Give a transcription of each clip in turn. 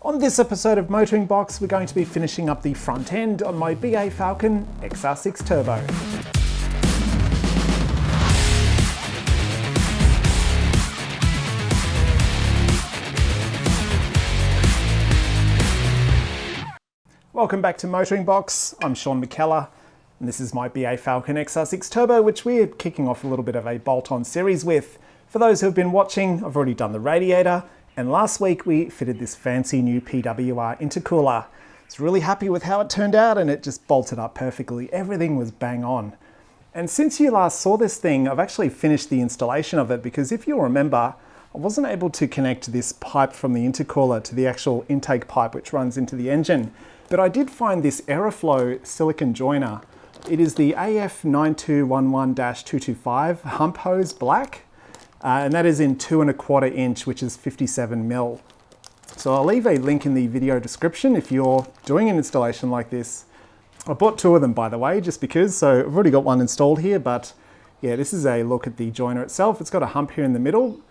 On this episode of Motoring Box, we're going to be finishing up the front end on my BA Falcon XR6 Turbo. Welcome back to Motoring Box. I'm Sean McKellar, and this is my BA Falcon XR6 Turbo, which we're kicking off a little bit of a bolt-on series with. For those who have been watching, I've already done the radiator, and last week we fitted this fancy new PWR intercooler. I was really happy with how it turned out, and it just bolted up perfectly. Everything was bang on. And since you last saw this thing, I've actually finished the installation of it, because if you'll remember, I wasn't able to connect this pipe from the intercooler to the actual intake pipe which runs into the engine. But I did find this Aeroflow silicon joiner. It is the AF9211-225 hump hose black. And that is in 2¼ inch, which is 57 mil. So I'll leave a link in the video description if you're doing an installation like this. I bought two of them, by the way, just because, so I've already got one installed here, but yeah, this is a look at the joiner itself. It's got a hump here in the middle,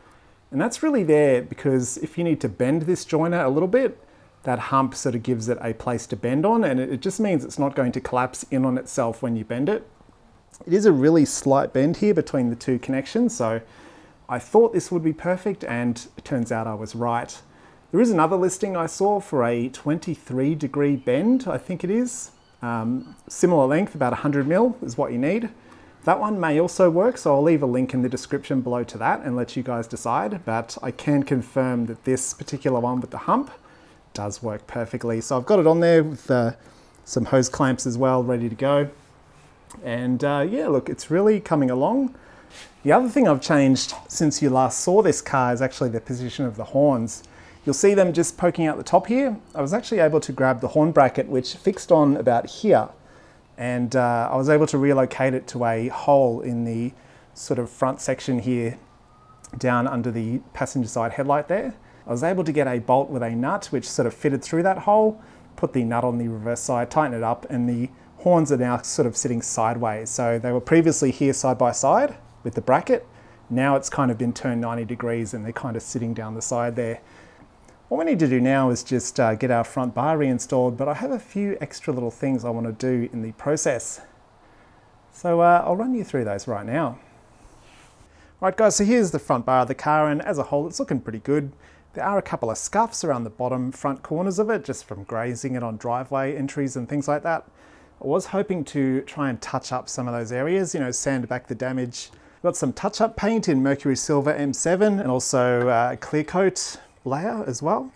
and that's really there because if you need to bend this joiner a little bit, that hump sort of gives it a place to bend on, and it just means it's not going to collapse in on itself when you bend it. It is a really slight bend here between the two connections, so I thought this would be perfect, and it turns out I was right. There is another listing I saw for a 23-degree bend, I think it is. Similar length, about 100 mil is what you need. That one may also work, so I'll leave a link in the description below to that and let you guys decide, but I can confirm that this particular one with the hump does work perfectly. So I've got it on there with some hose clamps as well, ready to go. And yeah, look, it's really coming along. The other thing I've changed since you last saw this car is actually the position of the horns. You'll see them just poking out the top here. I was actually able to grab the horn bracket, which fixed on about here, and I was able to relocate it to a hole in the sort of front section here, down under the passenger side headlight there. I was able to get a bolt with a nut, which sort of fitted through that hole, put the nut on the reverse side, tighten it up, and the horns are now sort of sitting sideways. So they were previously here side by side with the bracket. Now it's kind of been turned 90 degrees and they're kind of sitting down the side there. What we need to do now is just get our front bar reinstalled, but I have a few extra little things I want to do in the process. So I'll run you through those right now. Right guys, so here's the front bar of the car, and as a whole it's looking pretty good. There are a couple of scuffs around the bottom front corners of it, just from grazing it on driveway entries and things like that. I was hoping to try and touch up some of those areas, you know, sand back the damage. Got some touch-up paint in Mercury Silver M7 and also a clear coat layer as well.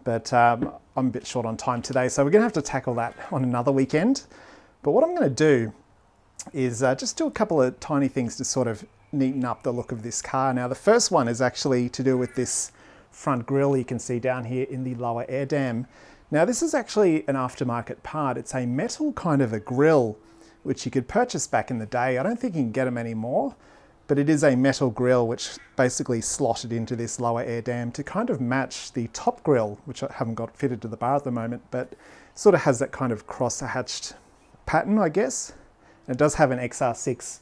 But I'm a bit short on time today, so we're gonna have to tackle that on another weekend. But what I'm gonna do is just do a couple of tiny things to sort of neaten up the look of this car. Now, the first one is actually to do with this front grille you can see down here in the lower air dam. Now, this is actually an aftermarket part. It's a metal kind of a grille, which you could purchase back in the day. I don't think you can get them anymore, but it is a metal grille which basically slotted into this lower air dam to kind of match the top grille, which I haven't got fitted to the bar at the moment, but sort of has that kind of cross-hatched pattern, I guess. And it does have an XR6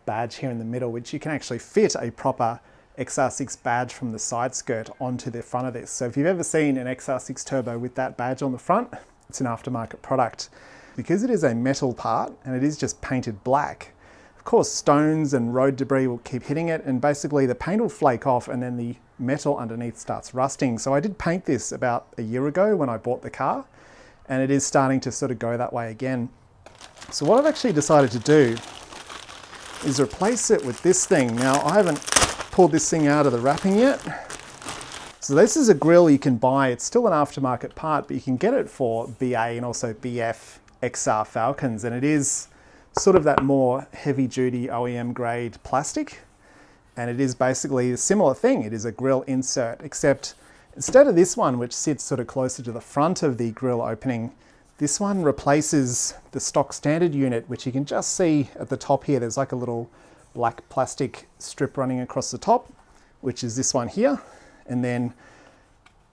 badge here in the middle, which you can actually fit a proper XR6 badge from the side skirt onto the front of this. So if you've ever seen an XR6 Turbo with that badge on the front, it's an aftermarket product. Because it is a metal part and it is just painted black, of course stones and road debris will keep hitting it, and basically the paint will flake off and then the metal underneath starts rusting. So I did paint this about a year ago when I bought the car, and it is starting to sort of go that way again. So what I've actually decided to do is replace it with this thing. Now, I haven't pulled this thing out of the wrapping yet. So this is a grille you can buy. It's still an aftermarket part, but you can get it for BA and also BF XR Falcons, and it is sort of that more heavy duty OEM grade plastic, and it is basically a similar thing. It is a grille insert, except instead of this one, which sits sort of closer to the front of the grille opening, this one replaces the stock standard unit, which you can just see at the top here. There's like a little black plastic strip running across the top, which is this one here. And then,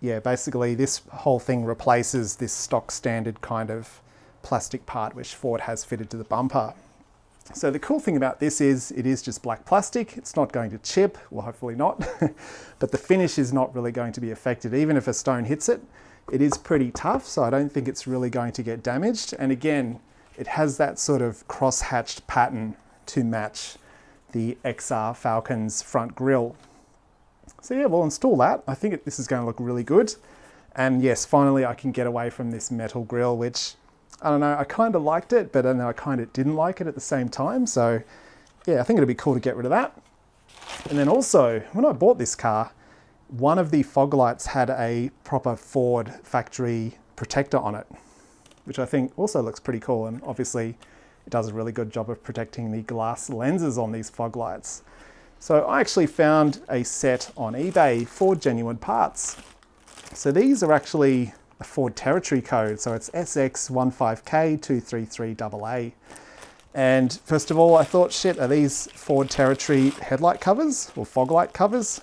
yeah, basically this whole thing replaces this stock standard kind of plastic part which Ford has fitted to the bumper. So the cool thing about this is it is just black plastic. It's not going to chip, well, hopefully not, but the finish is not really going to be affected. Even if a stone hits it, it is pretty tough, so I don't think it's really going to get damaged. And again, it has that sort of cross-hatched pattern to match the XR Falcon's front grille. So yeah, we'll install that. I think this is going to look really good. And yes, finally I can get away from this metal grille, which, I don't know, I kind of liked it, but then I kind of didn't like it at the same time. So yeah, I think it'd be cool to get rid of that. And then also, when I bought this car, one of the fog lights had a proper Ford factory protector on it, which I think also looks pretty cool. And obviously it does a really good job of protecting the glass lenses on these fog lights. So I actually found a set on eBay for genuine parts. So these are actually a Ford territory code. So it's SX15K233AA. And first of all, I thought, shit, are these Ford territory headlight covers or fog light covers?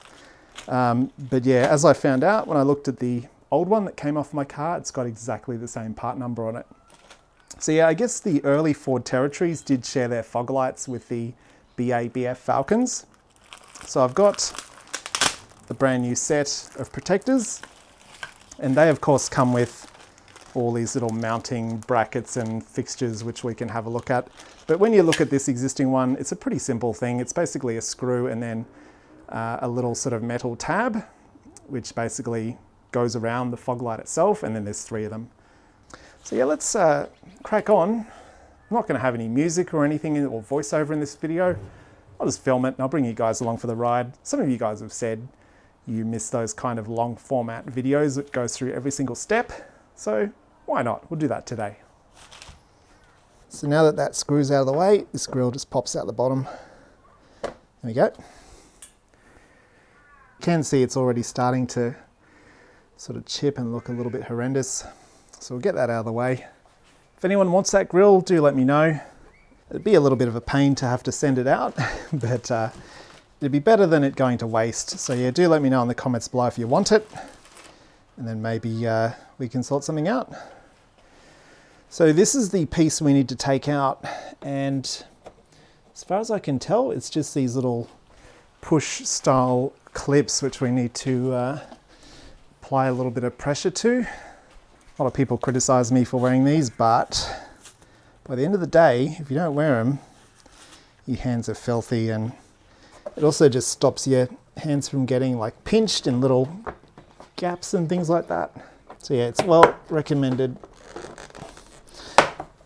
But yeah, as I found out when I looked at the old one that came off my car, it's got exactly the same part number on it. So yeah, I guess the early Ford Territories did share their fog lights with the BABF Falcons. So I've got the brand new set of protectors, and they of course come with all these little mounting brackets and fixtures which we can have a look at. But when you look at this existing one, it's a pretty simple thing. It's basically a screw and then a little sort of metal tab, which basically goes around the fog light itself, and then there's 3 of them. So yeah, let's crack on. I'm not going to have any music or anything or voiceover in this video. I'll just film it and I'll bring you guys along for the ride. Some of you guys have said you miss those kind of long format videos that goes through every single step. So why not? We'll do that today. So now that that screw's out of the way, this grill just pops out the bottom. There we go. You can see it's already starting to sort of chip and look a little bit horrendous. So we'll get that out of the way. If anyone wants that grill, do let me know. It'd be a little bit of a pain to have to send it out, but it'd be better than it going to waste. So yeah, do let me know in the comments below if you want it, and then maybe we can sort something out. So this is the piece we need to take out, and as far as I can tell, it's just these little push style clips which we need to apply a little bit of pressure to. A lot of people criticize me for wearing these, but by the end of the day, if you don't wear them, your hands are filthy, and it also just stops your hands from getting like pinched in little gaps and things like that. So yeah, it's well recommended.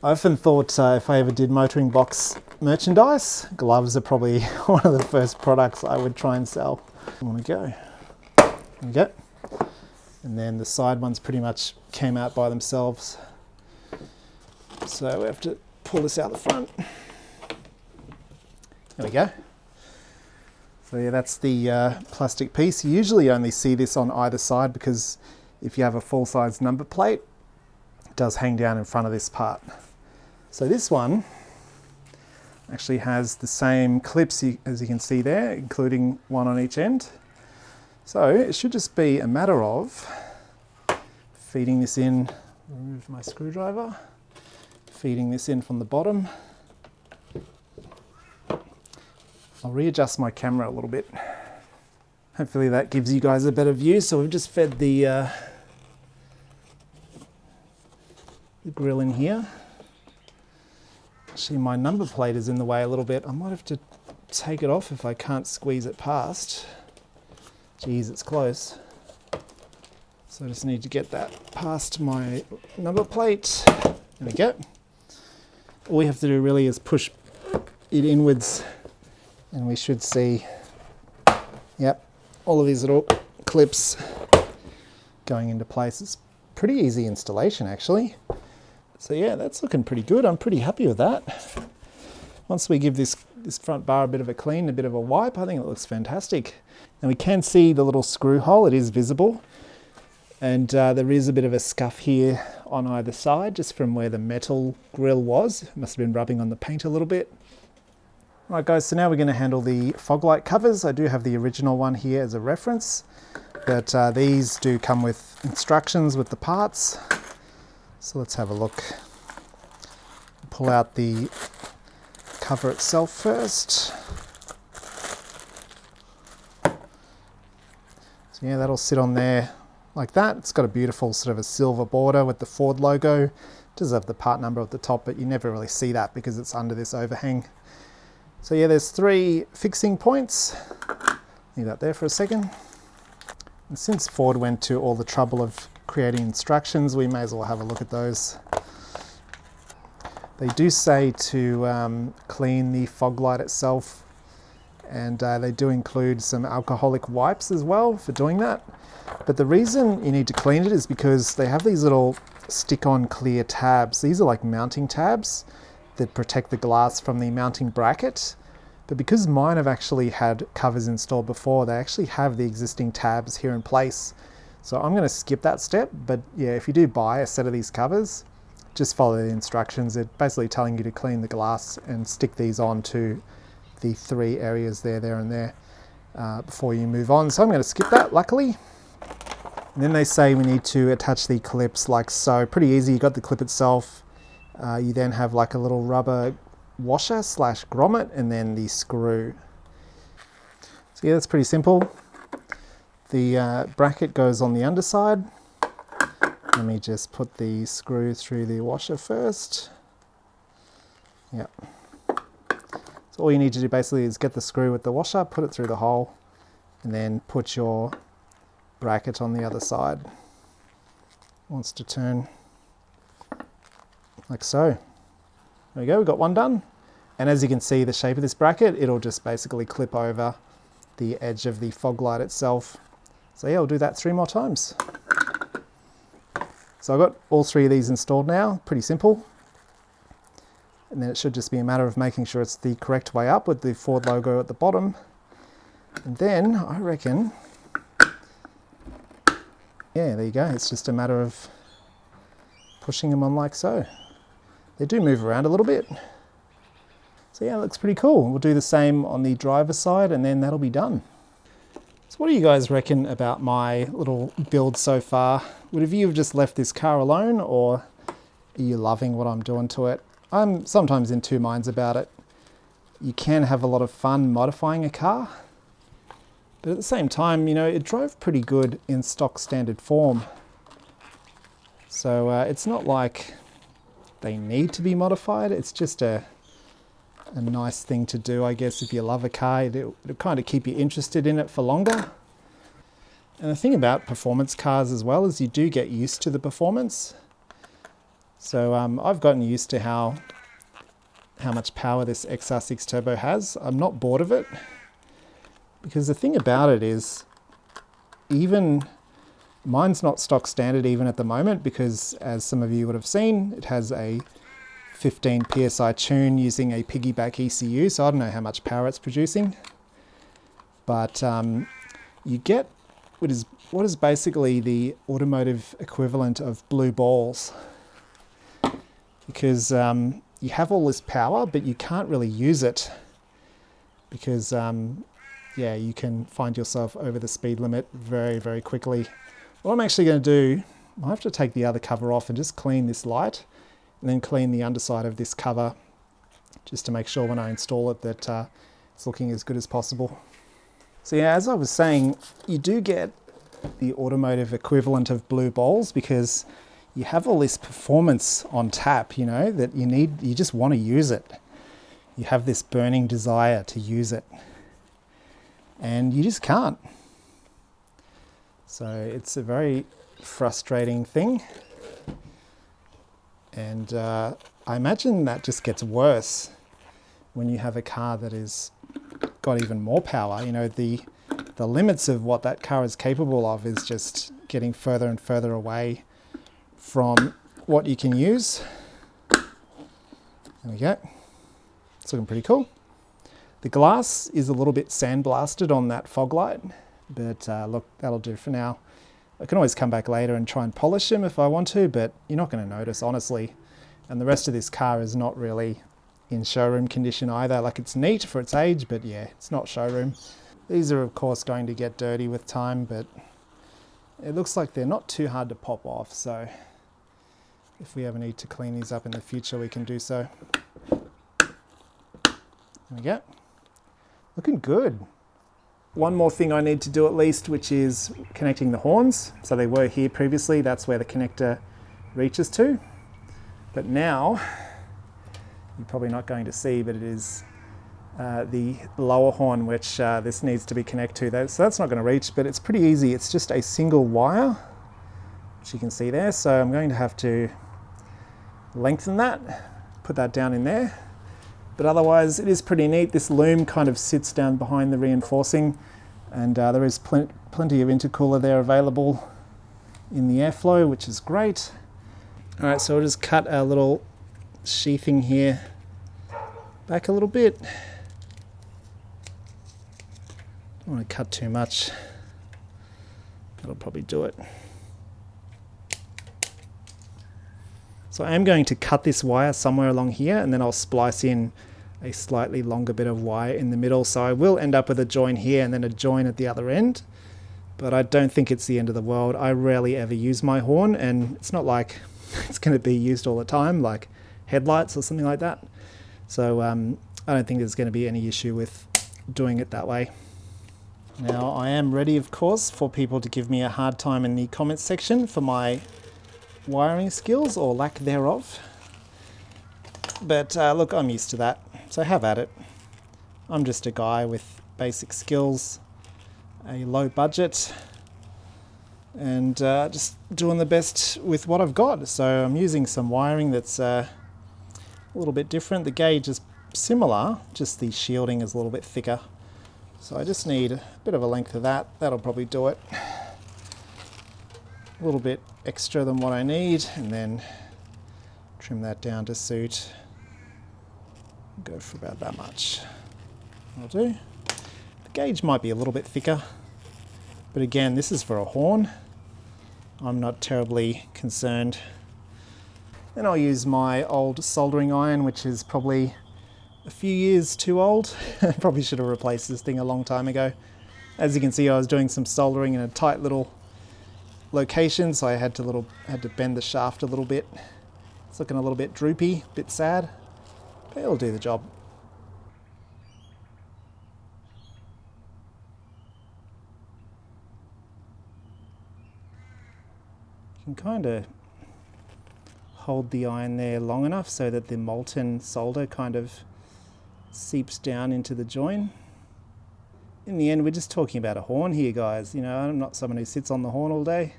I often thought if I ever did MotoringBox merchandise, gloves are probably one of the first products I would try and sell. I want to go. There we go. And then the side ones pretty much came out by themselves. So we have to pull this out the front. There we go. So yeah, that's the plastic piece. You usually only see this on either side because if you have a full size number plate, it does hang down in front of this part. So this one actually has the same clips as you can see there, including one on each end. So it should just be a matter of feeding this in, remove my screwdriver, feeding this in from the bottom. I'll readjust my camera a little bit. Hopefully that gives you guys a better view. So we've just fed the grill in here. Actually, my number plate is in the way a little bit. I might have to take it off if I can't squeeze it past. Geez, it's close. So I just need to get that past my number plate. There we go. All we have to do really is push it inwards, and we should see, yep, all of these little clips going into place. It's pretty easy installation actually. So yeah, that's looking pretty good. I'm pretty happy with that. Once we give this front bar a bit of a clean, a bit of a wipe, I think it looks fantastic. And we can see the little screw hole, it is visible. And there is a bit of a scuff here on either side, just from where the metal grill was. It must have been rubbing on the paint a little bit. Right guys, so now we're going to handle the fog light covers. I do have the original one here as a reference, but these do come with instructions with the parts. So let's have a look. Pull out the cover itself first. So yeah, that'll sit on there like that. It's got a beautiful sort of a silver border with the Ford logo. It does have the part number at the top, but you never really see that because it's under this overhang. So yeah, there's 3 fixing points. Leave that there for a second. And since Ford went to all the trouble of creating instructions, we may as well have a look at those. They do say to clean the fog light itself, and they do include some alcoholic wipes as well for doing that. But the reason you need to clean it is because they have these little stick-on clear tabs. These are like mounting tabs that protect the glass from the mounting bracket. But because mine have actually had covers installed before, they actually have the existing tabs here in place. So I'm going to skip that step, but yeah, if you do buy a set of these covers, just follow the instructions. They're basically telling you to clean the glass and stick these on to the 3 areas there, and there before you move on. So I'm going to skip that, luckily. And then they say we need to attach the clips like so. Pretty easy. You got the clip itself. You then have like a little rubber washer / grommet, and then the screw. So yeah, that's pretty simple. The bracket goes on the underside. Let me just put the screw through the washer first. Yep. So all you need to do basically is get the screw with the washer, put it through the hole, and then put your bracket on the other side. Wants to turn like so. There we go, we've got one done. And as you can see, the shape of this bracket, it'll just basically clip over the edge of the fog light itself. So yeah, I'll do that 3 more times. So I've got all 3 of these installed now, pretty simple. And then it should just be a matter of making sure it's the correct way up with the Ford logo at the bottom. And then I reckon, yeah, there you go. It's just a matter of pushing them on like so. They do move around a little bit. So yeah, it looks pretty cool. We'll do the same on the driver's side, and then that'll be done. So what do you guys reckon about my little build so far? Would have you just left this car alone, or are you loving what I'm doing to it? I'm sometimes in 2 minds about it. You can have a lot of fun modifying a car, but at the same time, you know, it drove pretty good in stock standard form. So it's not like they need to be modified. It's just a nice thing to do, I guess. If you love a car, it'll kind of keep you interested in it for longer. And the thing about performance cars as well is you do get used to the performance. So I've gotten used to how much power this XR6 Turbo has. I'm not bored of it, because the thing about it is, even mine's not stock standard even at the moment, because as some of you would have seen, it has a 15 PSI tune using a piggyback ECU, so I don't know how much power it's producing. But you get what is basically the automotive equivalent of blue balls, because you have all this power, but you can't really use it, because yeah, you can find yourself over the speed limit very, very quickly. What I'm actually going to do, I have to take the other cover off and just clean this light, and then clean the underside of this cover, just to make sure when I install it that it's looking as good as possible. So yeah, as I was saying, you do get the automotive equivalent of blue balls, because you have all this performance on tap, you know, that you just want to use it. You have this burning desire to use it, and you just can't. So it's a very frustrating thing. And I imagine that just gets worse when you have a car that is got even more power. You know, the limits of what that car is capable of is just getting further and further away from what you can use. There we go. It's looking pretty cool. The glass is a little bit sandblasted on that fog light, but look, that'll do for now. I can always come back later and try and polish them if I want to, but you're not going to notice, honestly. And the rest of this car is not really in showroom condition either. Like, it's neat for its age, but yeah, it's not showroom. These are of course going to get dirty with time, but it looks like they're not too hard to pop off. So if we ever need to clean these up in the future, we can do so. There we go. Looking good. one more thing I need to do at least, which is connecting the horns. So they were here previously, that's where the connector reaches to. But now, you're probably not going to see, but it is the lower horn which this needs to be connected to. So that's not going to reach, but it's pretty easy. It's just a single wire, which you can see there. So I'm going to have to lengthen that, put that down in there. But otherwise, it is pretty neat. This loom kind of sits down behind the reinforcing, and there is plenty of intercooler there available in the airflow, which is great. All right, so we'll just cut our little sheathing here back a little bit. Don't want to cut too much. That'll probably do it. So I am going to cut this wire somewhere along here, and then I'll splice in a slightly longer bit of wire in the middle. So I will end up with a join here and then a join at the other end, but I don't think it's the end of the world. I rarely ever use my horn, and it's not like it's going to be used all the time, like headlights or something like that. So I don't think there's going to be any issue with doing it that way. Now I am ready, of course, for people to give me a hard time in the comments section for my wiring skills or lack thereof. But look, I'm used to that, so have at it. I'm just a guy with basic skills, a low budget, and just doing the best with what I've got. So I'm using some wiring that's a little bit different. The gauge is similar, just the shielding is a little bit thicker. So I just need a bit of a length of that. That'll probably do it. A little bit extra than what I need, and then trim that down to suit. Go for about that much. I'll do. The gauge might be a little bit thicker, but again, this is for a horn. I'm not terribly concerned. Then I'll use my old soldering iron, which is probably a few years too old. Probably should have replaced this thing a long time ago. As you can see, I was doing some soldering in a tight little location, so I had to bend the shaft a little bit. It's looking a little bit droopy, a bit sad, but it'll do the job. You can kind of hold the iron there long enough so that the molten solder kind of seeps down into the join. In the end, we're just talking about a horn here, guys. You know, I'm not someone who sits on the horn all day.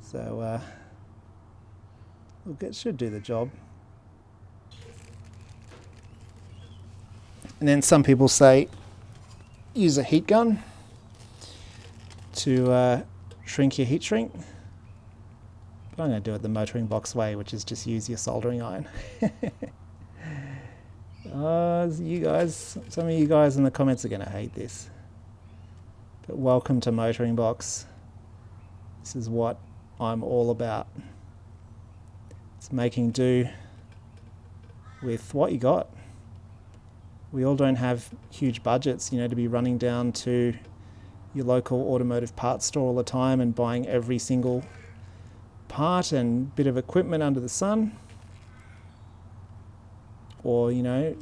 So, look, it should do the job. And then some people say, use a heat gun to shrink your heat shrink. But I'm going to do it the MotoringBox way, which is just use your soldering iron. You guys, some of you guys in the comments are going to hate this. But welcome to MotoringBox. This is what I'm all about. It's making do with what you got. We all don't have huge budgets, you know, to be running down to your local automotive parts store all the time and buying every single part and bit of equipment under the sun. Or, you know,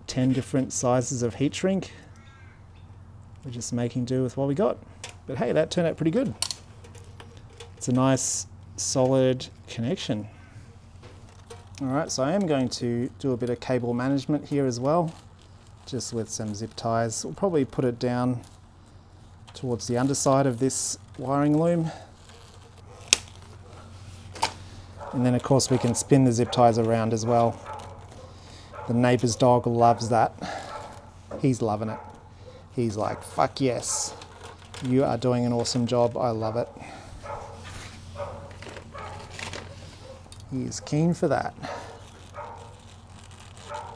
10 different sizes of heat shrink. We're just making do with what we got. But hey, that turned out pretty good. It's a nice, solid connection. All right, so I am going to do a bit of cable management here as well, just with some zip ties. We'll probably put it down towards the underside of this wiring loom. And then of course we can spin the zip ties around as well. The neighbor's dog loves that. He's loving it. He's like, fuck yes, you are doing an awesome job. I love it. He is keen for that.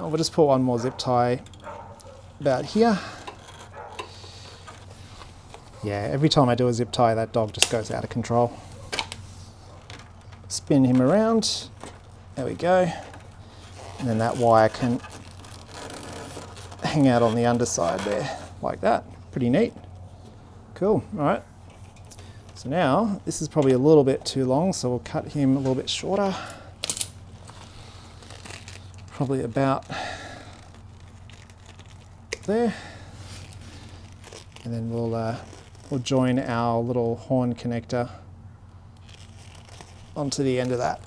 We'll just put one more zip tie about here. Yeah, every time I do a zip tie, that dog just goes out of control. Spin him around. There we go. And then that wire can hang out on the underside there, like that. Pretty neat. Cool, all right. So now, this is probably a little bit too long, so we'll cut him a little bit shorter. Probably about there. And then we'll join our little horn connector onto the end of that.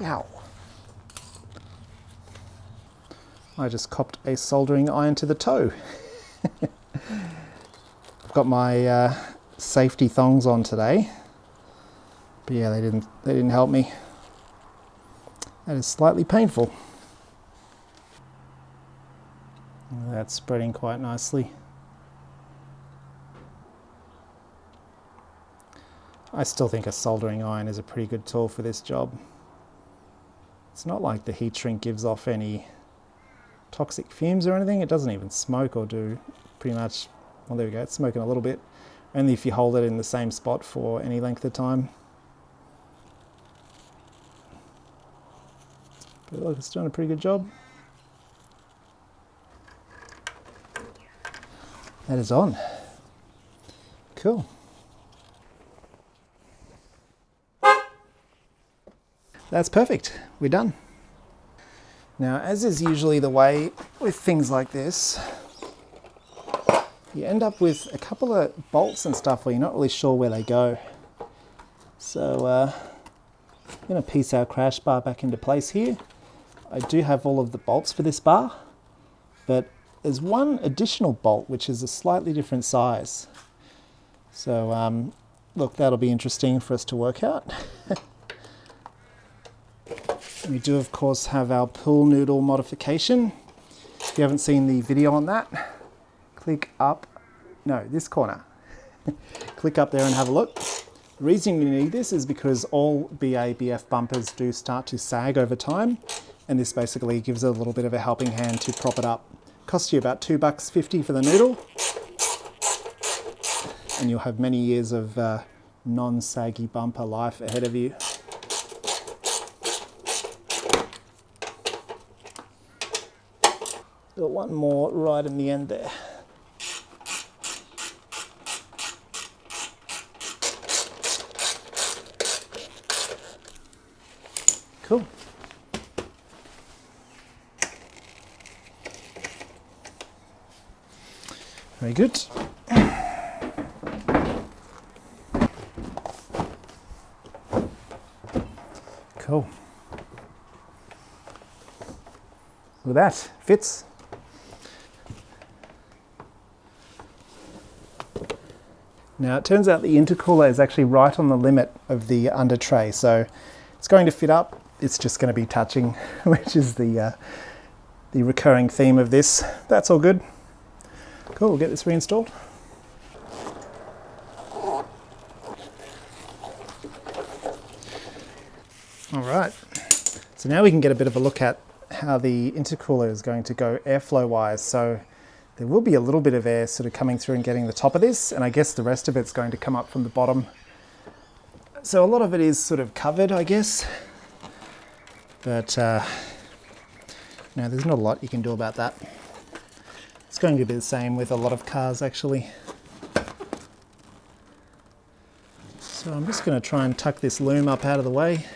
Ow. I just copped a soldering iron to the toe. I've got my safety thongs on today, but yeah, they didn't help me. That is slightly painful. That's spreading quite nicely. I still think a soldering iron is a pretty good tool for this job. It's not like the heat shrink gives off any toxic fumes or anything. It doesn't even smoke or do pretty much, well there we go, it's smoking a little bit. Only if you hold it in the same spot for any length of time. But look, it's doing a pretty good job. That is on. Cool. That's perfect. We're done. Now, as is usually the way with things like this, you end up with a couple of bolts and stuff where you're not really sure where they go. So I'm going to piece our crash bar back into place here. I do have all of the bolts for this bar, but there's one additional bolt which is a slightly different size. So look, that'll be interesting for us to work out. We do of course have our pool noodle modification. If you haven't seen the video on that, click up, no, this corner. Click up there and have a look. The reason you need this is because all BA/BF bumpers do start to sag over time, and this basically gives it a little bit of a helping hand to prop it up. Costs you about $2.50 for the noodle, and you'll have many years of non-saggy bumper life ahead of you. Got one more right in the end there. Cool. Very good. Cool. Look at that, fits. Now it turns out the intercooler is actually right on the limit of the under tray, so it's going to fit up. It's just going to be touching, which is the recurring theme of this. That's all good. Cool, we'll get this reinstalled. All right, so now we can get a bit of a look at how the intercooler is going to go airflow wise. So there will be a little bit of air sort of coming through and getting the top of this, and I guess the rest of it's going to come up from the bottom. So a lot of it is sort of covered, I guess, but no, there's not a lot you can do about that. It's going to be the same with a lot of cars actually. So I'm just going to try and tuck this loom up out of the way.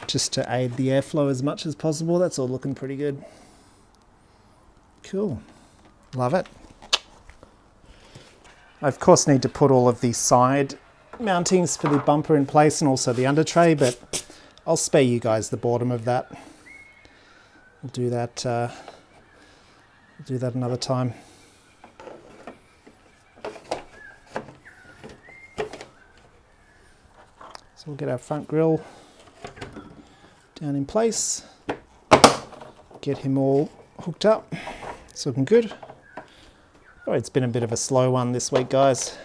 Just to aid the airflow as much as possible. That's all looking pretty good. Cool. Love it. I of course need to put all of the side mountings for the bumper in place and also the under tray, but I'll spare you guys the boredom of that. We'll do that another time. So we'll get our front grille down in place, get him all hooked up. It's looking good. Oh, it's been a bit of a slow one this week, guys,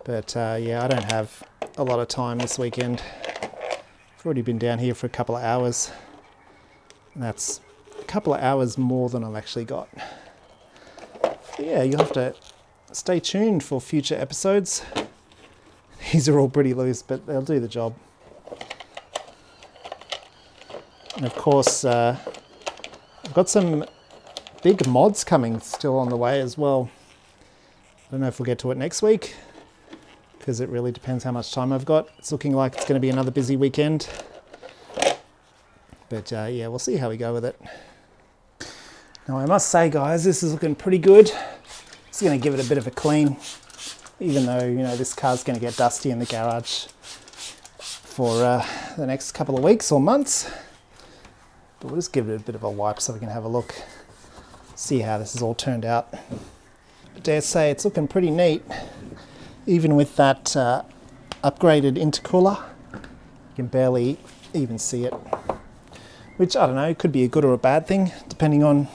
but yeah, I don't have a lot of time this weekend. I've already been down here for a couple of hours, and that's a couple of hours more than I've actually got. But yeah, you'll have to stay tuned for future episodes. These are all pretty loose, but they'll do the job. And of course, I've got some big mods coming still on the way as well. I don't know if we'll get to it next week, because it really depends how much time I've got. It's looking like it's going to be another busy weekend. But yeah, we'll see how we go with it. Now I must say, guys, this is looking pretty good. Just going to give it a bit of a clean, even though, you know, this car's going to get dusty in the garage for the next couple of weeks or months. But we'll just give it a bit of a wipe so we can have a look, see how this has all turned out. I dare say it's looking pretty neat, even with that upgraded intercooler. You can barely even see it, which, I don't know, could be a good or a bad thing, depending on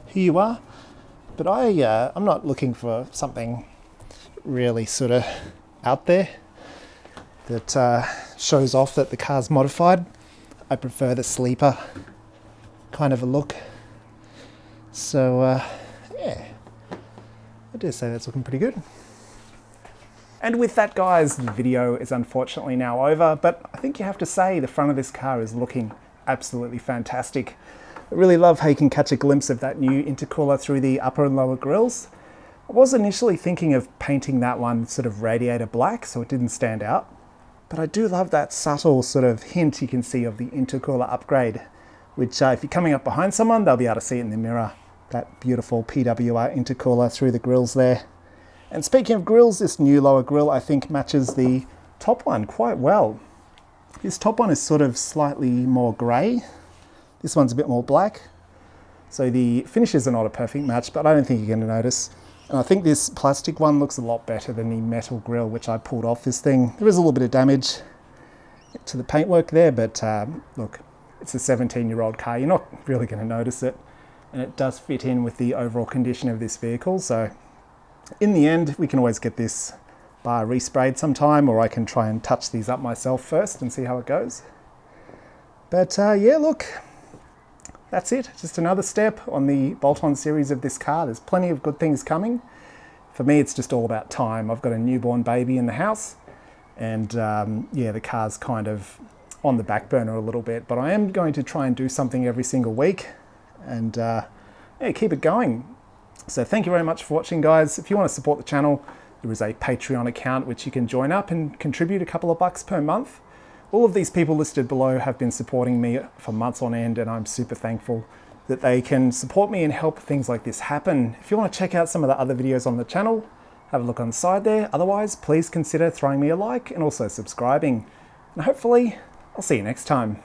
who you are. But I'm not looking for something really sort of out there that shows off that the car's modified. I prefer the sleeper kind of a look. So yeah, I dare say that's looking pretty good. And with that, guys, the video is unfortunately now over, but I think you have to say the front of this car is looking absolutely fantastic. I really love how you can catch a glimpse of that new intercooler through the upper and lower grills. I was initially thinking of painting that one sort of radiator black so it didn't stand out, but I do love that subtle sort of hint you can see of the intercooler upgrade, which if you're coming up behind someone, they'll be able to see it in the mirror. That beautiful PWR intercooler through the grills there. And speaking of grills, this new lower grill I think matches the top one quite well. This top one is sort of slightly more grey. This one's a bit more black. So the finishes are not a perfect match, but I don't think you're going to notice. And I think this plastic one looks a lot better than the metal grill, which I pulled off this thing. There is a little bit of damage to the paintwork there, but look, it's a 17-year-old car. You're not really going to notice it. And it does fit in with the overall condition of this vehicle. So in the end, we can always get this bar resprayed sometime, or I can try and touch these up myself first and see how it goes. But yeah, look, that's it. Just another step on the bolt-on series of this car. There's plenty of good things coming. For me, it's just all about time. I've got a newborn baby in the house, and yeah, the car's kind of on the back burner a little bit, but I am going to try and do something every single week and yeah, keep it going. So thank you very much for watching, guys. If you want to support the channel, there is a Patreon account which you can join up and contribute a couple of bucks per month. All of these people listed below have been supporting me for months on end, and I'm super thankful that they can support me and help things like this happen. If you want to check out some of the other videos on the channel, have a look on the side there. Otherwise, please consider throwing me a like and also subscribing. And hopefully, I'll see you next time.